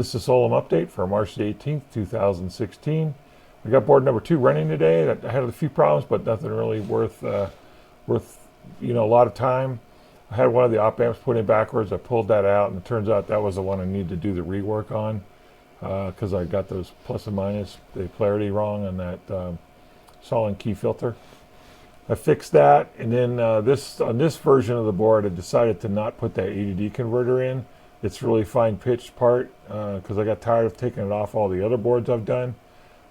This is Solom update for March the 18th, 2016. I got board number 2 running today. I had a few problems, but nothing really worth a lot of time. I had one of the op amps put in backwards. I pulled that out, and it turns out that was the one I needed to do the rework on because I got those plus and minus, the polarity wrong on that solid key filter. I fixed that, and then on this version of the board, I decided to not put that A to D converter in. It's really fine pitched part because I got tired of taking it off all the other boards I've done.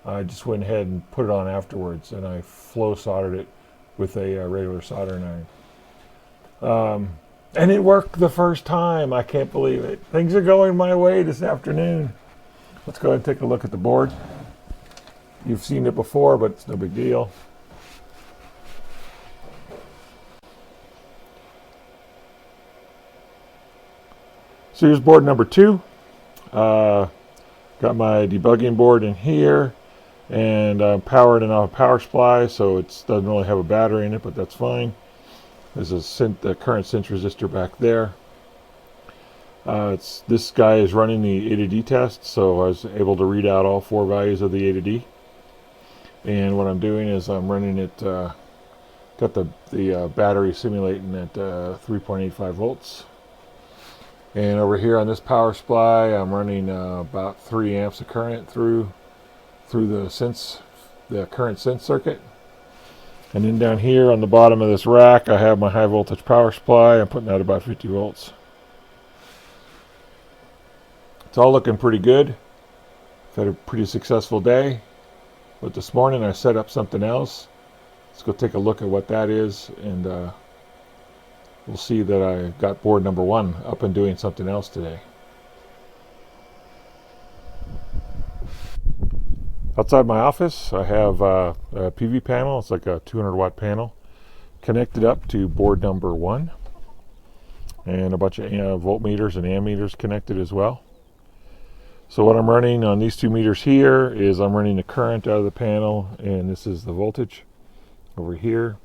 I just went ahead and put it on afterwards, and I flow soldered it with a regular soldering iron. And it worked the first time. I can't believe it. Things are going my way this afternoon. Let's go ahead and take a look at the board. You've seen it before, but it's no big deal. So here's board number 2. Got my debugging board in here, and I'm powered and off a power supply, so it doesn't really have a battery in it, but that's fine. There's a current sense resistor back there. This guy is running the A to D test, so I was able to read out all 4 values of the A to D. And what I'm doing is I'm running it, got the battery simulating at 3.85 volts. And over here on this power supply, I'm running about 3 amps of current through the current sense circuit. And then down here on the bottom of this rack, I have my high voltage power supply. I'm putting out about 50 volts. It's all looking pretty good. I've had a pretty successful day. But this morning I set up something else. Let's go take a look at what that is, and we'll see that I got board number 1 up and doing something else today. Outside my office, I have a PV panel. It's like a 200 watt panel connected up to board number 1, and a bunch of voltmeters and ammeters connected as well. So what I'm running on these 2 meters here is I'm running the current out of the panel, and this is the voltage over here,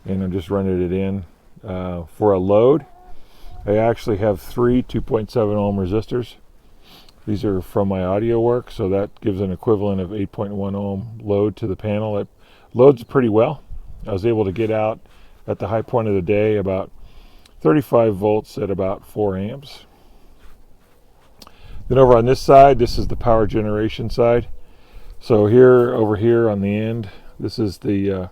and I'm just running it in. For a load, I actually have 3 2.7 ohm resistors. These are from my audio work, so that gives an equivalent of 8.1 ohm load to the panel. It loads pretty well. I was able to get out at the high point of the day about 35 volts at about 4 amps. Then over on this side, this is the power generation side. So over here on the end, this is the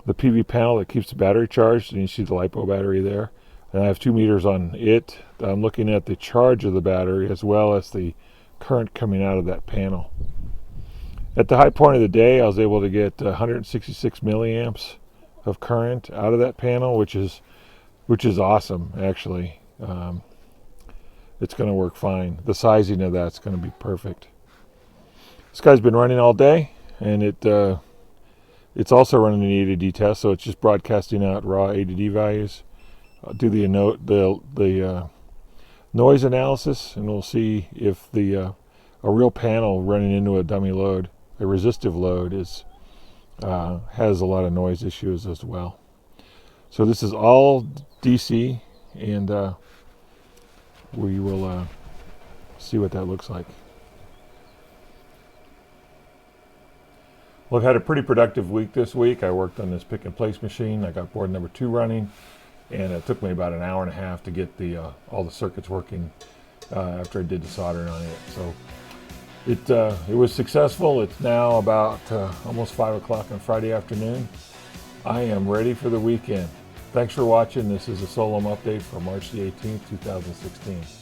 PV panel that keeps the battery charged, and you see the LiPo battery there. And I have 2 meters on it. I'm looking at the charge of the battery as well as the current coming out of that panel. At the high point of the day, I was able to get 166 milliamps of current out of that panel, which is awesome, actually. It's going to work fine. The sizing of that's going to be perfect. This guy's been running all day, and it's also running an A to D test, so it's just broadcasting out raw A to D values. I'll do the noise analysis, and we'll see if a real panel running into a dummy load, a resistive load, has a lot of noise issues as well. So this is all DC, and we will see what that looks like. Well, I've had a pretty productive week this week. I worked on this pick and place machine. I got board number 2 running, and it took me about an hour and a half to get all the circuits working after I did the soldering on it. So it was successful. It's now about almost 5 o'clock on Friday afternoon. I am ready for the weekend. Thanks for watching. This is a Solom update for March the 18th, 2016.